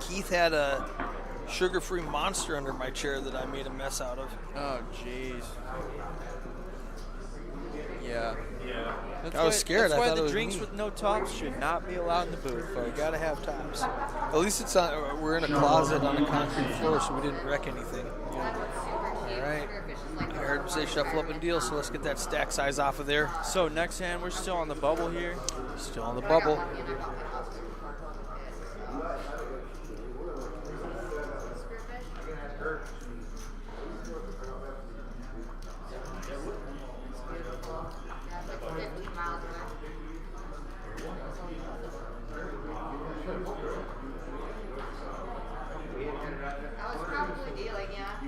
[SPEAKER 1] Keith had a sugar-free Monster under my chair that I made a mess out of.
[SPEAKER 2] Oh, jeez. Yeah. That's
[SPEAKER 1] I was scared.
[SPEAKER 2] That's
[SPEAKER 1] I
[SPEAKER 2] why
[SPEAKER 1] thought it
[SPEAKER 2] the
[SPEAKER 1] was
[SPEAKER 2] drinks
[SPEAKER 1] me.
[SPEAKER 2] with no tops should not be allowed in the booth,
[SPEAKER 1] You
[SPEAKER 2] folks.
[SPEAKER 1] gotta have tops. At least it's on. We're in a closet on a concrete floor, so we didn't wreck anything. All right. I heard him say shuffle up and deal, so let's get that stack size off of there.
[SPEAKER 2] So next hand, we're still on the bubble here.
[SPEAKER 1] Still on the bubble.
[SPEAKER 4] I was probably dealing, yeah.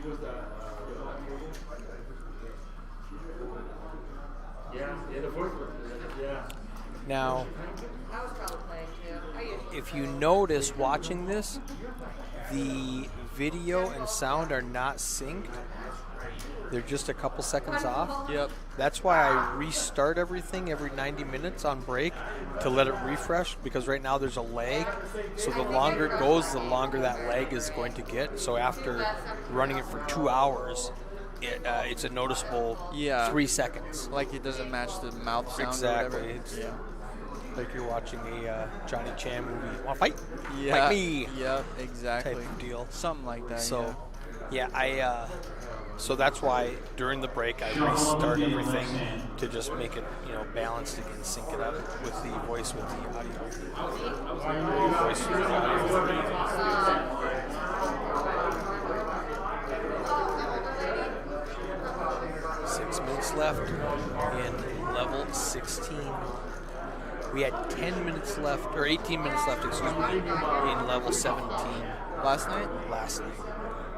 [SPEAKER 1] Now,
[SPEAKER 4] I was probably playing too. I usually
[SPEAKER 1] if you notice watching this, the video and sound are not synced. They're just a couple seconds off.
[SPEAKER 2] Yep.
[SPEAKER 1] That's why I restart everything every 90 minutes on break to let it refresh, because right now there's a lag. So the longer it goes, the longer that lag is going to get. So after running it for 2 hours, it's a noticeable 3 seconds.
[SPEAKER 2] Like it doesn't match the mouth sound
[SPEAKER 1] Exactly.
[SPEAKER 2] or whatever.
[SPEAKER 1] It's like you're watching a Johnny Chan movie. Want to fight?
[SPEAKER 2] Yeah.
[SPEAKER 1] Fight me.
[SPEAKER 2] Yep, exactly.
[SPEAKER 1] Type of deal.
[SPEAKER 2] Something like that.
[SPEAKER 1] So, so that's why during the break I restart everything to just make it, balanced again, sync it up with the voice with the audio. Voice with the audio. 6 minutes left in level 16. We had 10 minutes left, or 18 minutes left, excuse me, in level 17
[SPEAKER 2] Last night?
[SPEAKER 1] last night.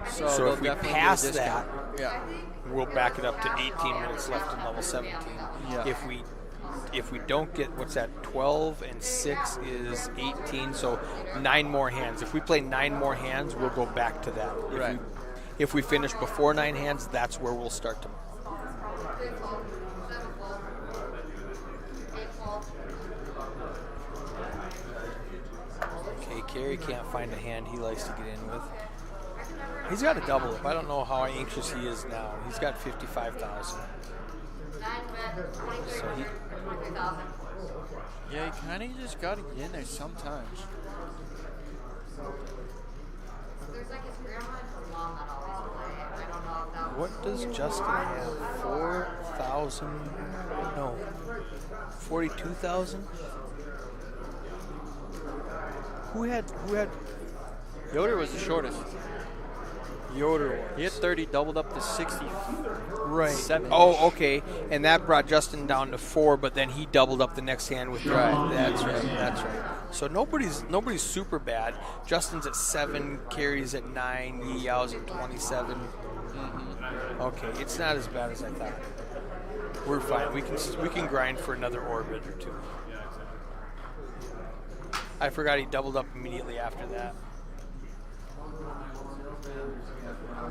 [SPEAKER 2] So
[SPEAKER 1] So
[SPEAKER 2] they'll
[SPEAKER 1] if we
[SPEAKER 2] definitely
[SPEAKER 1] pass
[SPEAKER 2] do a
[SPEAKER 1] that,
[SPEAKER 2] discount. Yeah.
[SPEAKER 1] we'll back it up to 18 minutes left in level 17.
[SPEAKER 2] Yeah.
[SPEAKER 1] If we don't get, what's that, 12 and 6 is 18, so 9 more hands. If we play 9 more hands, we'll go back to that.
[SPEAKER 2] Right.
[SPEAKER 1] If we finish before 9 hands, that's where we'll start to. Okay, Kerry can't find a hand he likes to get in with. He's got a double up. I don't know how anxious he is now. He's got 55,000. So he,
[SPEAKER 2] Yeah, you kind of just got to get in there sometimes.
[SPEAKER 4] There's like his grandma and his mom that always play. I don't know if that
[SPEAKER 1] what does Justin have? 4,000? No. 42,000? Who had?
[SPEAKER 2] Yoder was the shortest.
[SPEAKER 1] Yoder was.
[SPEAKER 2] He had 30, doubled up to 60.
[SPEAKER 1] Right.
[SPEAKER 2] 7.
[SPEAKER 1] Oh, okay. And that brought Justin down to 4, but then he doubled up the next hand with
[SPEAKER 2] Right.
[SPEAKER 1] That's right. That's right. So nobody's super bad. Justin's at 7, Carey's at 9, Yi Yao's at 27. Okay, it's not as bad as I thought. We're fine. We can grind for another orbit or two. I forgot he doubled up immediately after that.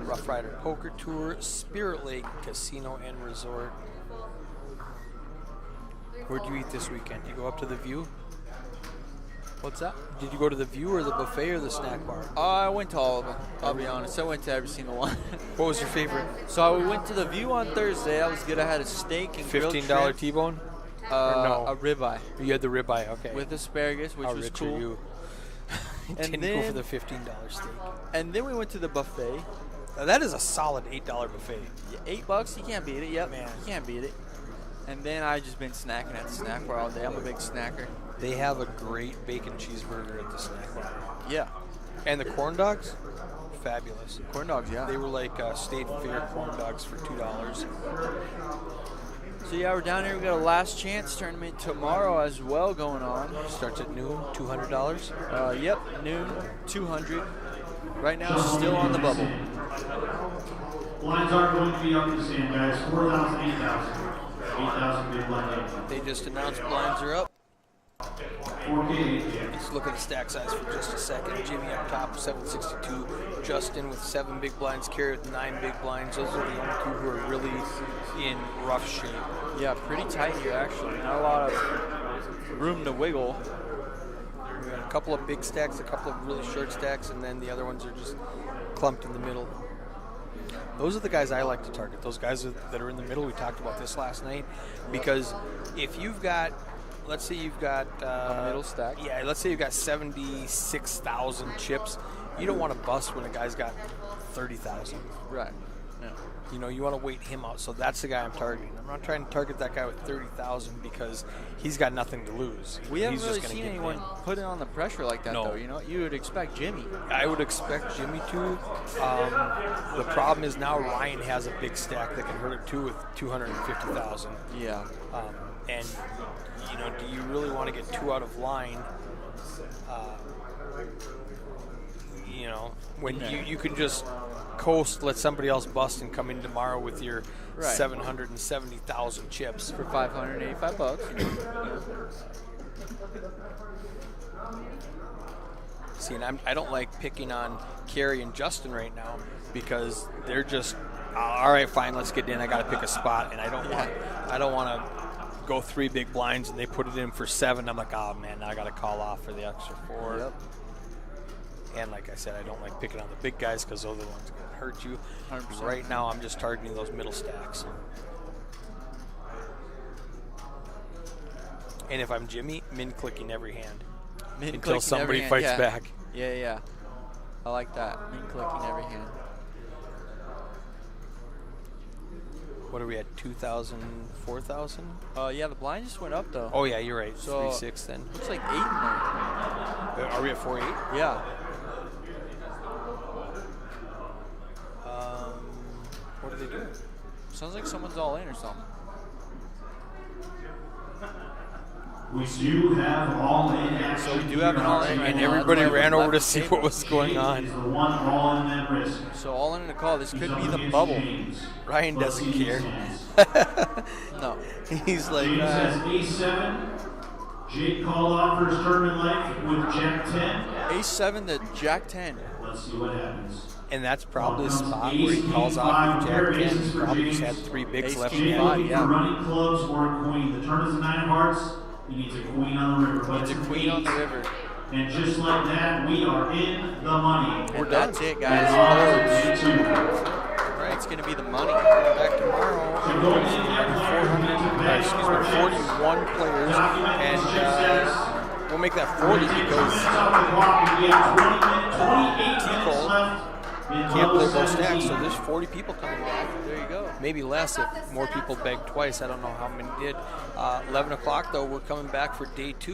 [SPEAKER 1] Roughrider Poker Tour, Spirit Lake Casino and Resort. Where'd you eat this weekend? Did you go up to the View?
[SPEAKER 2] What's that?
[SPEAKER 1] Did you go to the View or the buffet or the snack bar?
[SPEAKER 2] I went to all of them. I'll be honest. I went to every single one.
[SPEAKER 1] What was your favorite?
[SPEAKER 2] So we went to the View on Thursday. That was good. I had a steak and grilled
[SPEAKER 1] $15
[SPEAKER 2] shrimp.
[SPEAKER 1] T-bone?
[SPEAKER 2] No. A ribeye.
[SPEAKER 1] You had the ribeye, okay.
[SPEAKER 2] With asparagus, which
[SPEAKER 1] How
[SPEAKER 2] was
[SPEAKER 1] rich
[SPEAKER 2] cool.
[SPEAKER 1] are you?
[SPEAKER 2] And
[SPEAKER 1] Didn't go for
[SPEAKER 2] then-
[SPEAKER 1] the $15 steak.
[SPEAKER 2] And then we went to the buffet.
[SPEAKER 1] Now, that is a solid $8 buffet.
[SPEAKER 2] Yeah, $8, you can't beat it. Yep,
[SPEAKER 1] Man.
[SPEAKER 2] you can't beat it. And then I just been snacking at the snack bar all day. I'm a big snacker.
[SPEAKER 1] They have a great bacon cheeseburger at the snack bar.
[SPEAKER 2] Yeah,
[SPEAKER 1] And the corn dogs? Fabulous.
[SPEAKER 2] corn dogs. Yeah.
[SPEAKER 1] They were like State Fair corn dogs for $2.
[SPEAKER 2] So yeah, we're down here. We got a last chance tournament tomorrow as well going on.
[SPEAKER 1] Starts at noon, $200.
[SPEAKER 2] Yep, noon, 200. Right now, it's still on the bubble.
[SPEAKER 3] Blinds are going to be up to stand, guys. 4,000, 8,000. 8,000 big blind.
[SPEAKER 1] They just announced blinds are up.
[SPEAKER 3] 4K, 8K.
[SPEAKER 1] Let's look at the stack size for just a second. Jimmy up top, 762. Justin with 7 big blinds. Carey with 9 big blinds. Those are the only two who are really in rough shape.
[SPEAKER 2] Yeah, pretty tight here actually. Not a lot of room to wiggle.
[SPEAKER 1] We got a couple of big stacks, a couple of really short stacks, and then the other ones are just clumped in the middle. Those are the guys I like to target. Those guys that are in the middle. We talked about this last night. Because if you've got, let's say you've got
[SPEAKER 2] A middle stack.
[SPEAKER 1] Yeah, let's say you've got 76,000 chips. You don't want to bust when a guy's got 30,000.
[SPEAKER 2] Right. Yeah.
[SPEAKER 1] You know, you want to wait him out. So that's the guy I'm targeting. I'm not trying to target that guy with 30,000 because he's got nothing to lose.
[SPEAKER 2] We haven't
[SPEAKER 1] He's
[SPEAKER 2] really
[SPEAKER 1] just gonna
[SPEAKER 2] seen
[SPEAKER 1] get
[SPEAKER 2] anyone
[SPEAKER 1] in.
[SPEAKER 2] put it on the pressure like that,
[SPEAKER 1] No.
[SPEAKER 2] though. You know, you would expect Jimmy.
[SPEAKER 1] I would expect Jimmy to. The problem is now Ryan has a big stack that can hurt it too with 250,000.
[SPEAKER 2] Yeah.
[SPEAKER 1] And you know, do you really want to get 2 out of line? You know, when
[SPEAKER 2] No.
[SPEAKER 1] you can just coast, let somebody else bust, and come in tomorrow with your
[SPEAKER 2] Right.
[SPEAKER 1] 770,000 chips.
[SPEAKER 2] For $585.
[SPEAKER 1] See, and I don't like picking on Carey and Justin right now because they're just all right. Fine, let's get in. I got to pick a spot, and I don't want to go 3 big blinds and they put it in for 7. I'm like, oh man, now I got to call off for the extra 4.
[SPEAKER 2] Yep.
[SPEAKER 1] And like I said, I don't like picking on the big guys because those are the ones that can hurt you.
[SPEAKER 2] 100%.
[SPEAKER 1] Right now, I'm just targeting those middle stacks. And if I'm Jimmy, min clicking every hand
[SPEAKER 2] Min
[SPEAKER 1] until
[SPEAKER 2] clicking
[SPEAKER 1] somebody
[SPEAKER 2] every hand,
[SPEAKER 1] fights
[SPEAKER 2] yeah.
[SPEAKER 1] back.
[SPEAKER 2] Yeah, yeah. I like that. Min clicking every hand.
[SPEAKER 1] What are we at? 2,000, 4,000?
[SPEAKER 2] Yeah, the blind just went up though.
[SPEAKER 1] Oh yeah, you're right.
[SPEAKER 2] So-
[SPEAKER 1] 3-6 then.
[SPEAKER 2] Looks like 8 in there.
[SPEAKER 1] Are we at 4-8?
[SPEAKER 2] Yeah.
[SPEAKER 1] What are they doing?
[SPEAKER 2] Sounds like someone's all in or something.
[SPEAKER 3] We do have all in action.
[SPEAKER 2] So we do have an all-in right
[SPEAKER 1] And
[SPEAKER 2] now.
[SPEAKER 1] everybody
[SPEAKER 2] That's why
[SPEAKER 1] ran
[SPEAKER 2] we
[SPEAKER 1] over to
[SPEAKER 2] left
[SPEAKER 1] see
[SPEAKER 2] the
[SPEAKER 1] what
[SPEAKER 2] table.
[SPEAKER 1] was going
[SPEAKER 3] Is
[SPEAKER 1] on.
[SPEAKER 3] the one all in at risk.
[SPEAKER 2] So all in a call. This could
[SPEAKER 3] He's
[SPEAKER 2] be
[SPEAKER 3] up
[SPEAKER 2] the
[SPEAKER 3] against
[SPEAKER 2] bubble.
[SPEAKER 3] James.
[SPEAKER 1] Ryan
[SPEAKER 3] Let's
[SPEAKER 1] doesn't
[SPEAKER 3] see these
[SPEAKER 1] care.
[SPEAKER 3] hands.
[SPEAKER 2] No.
[SPEAKER 1] He's like,
[SPEAKER 3] James has A7. Jake called off for his tournament life with Jack 10.
[SPEAKER 2] A7 to Jack 10.
[SPEAKER 3] Let's see what happens.
[SPEAKER 1] and that's probably a spot where he calls off with Jack 10. He probably just had 3 bigs
[SPEAKER 2] Ace
[SPEAKER 1] left
[SPEAKER 2] king
[SPEAKER 1] in
[SPEAKER 3] Jake
[SPEAKER 1] the
[SPEAKER 2] five,
[SPEAKER 3] looking
[SPEAKER 2] yeah.
[SPEAKER 3] for running clubs or a queen. The turn is a 9 of hearts. He needs a queen on the river. But
[SPEAKER 2] It's a
[SPEAKER 3] it's
[SPEAKER 2] queen on the
[SPEAKER 3] 8.
[SPEAKER 2] river.
[SPEAKER 3] And just like that, we are in the money.
[SPEAKER 2] And that's it, guys.
[SPEAKER 3] Day 2.
[SPEAKER 2] It's going to be the money.
[SPEAKER 1] Back tomorrow.
[SPEAKER 3] So going in there,
[SPEAKER 1] 41 players, and we'll make that 40 because T-Cole can't play both stacks, so there's 40 people coming back.
[SPEAKER 2] There you go.
[SPEAKER 1] Maybe less if more people begged twice. I don't know how many did. 11 o'clock, though, we're coming back for day 2.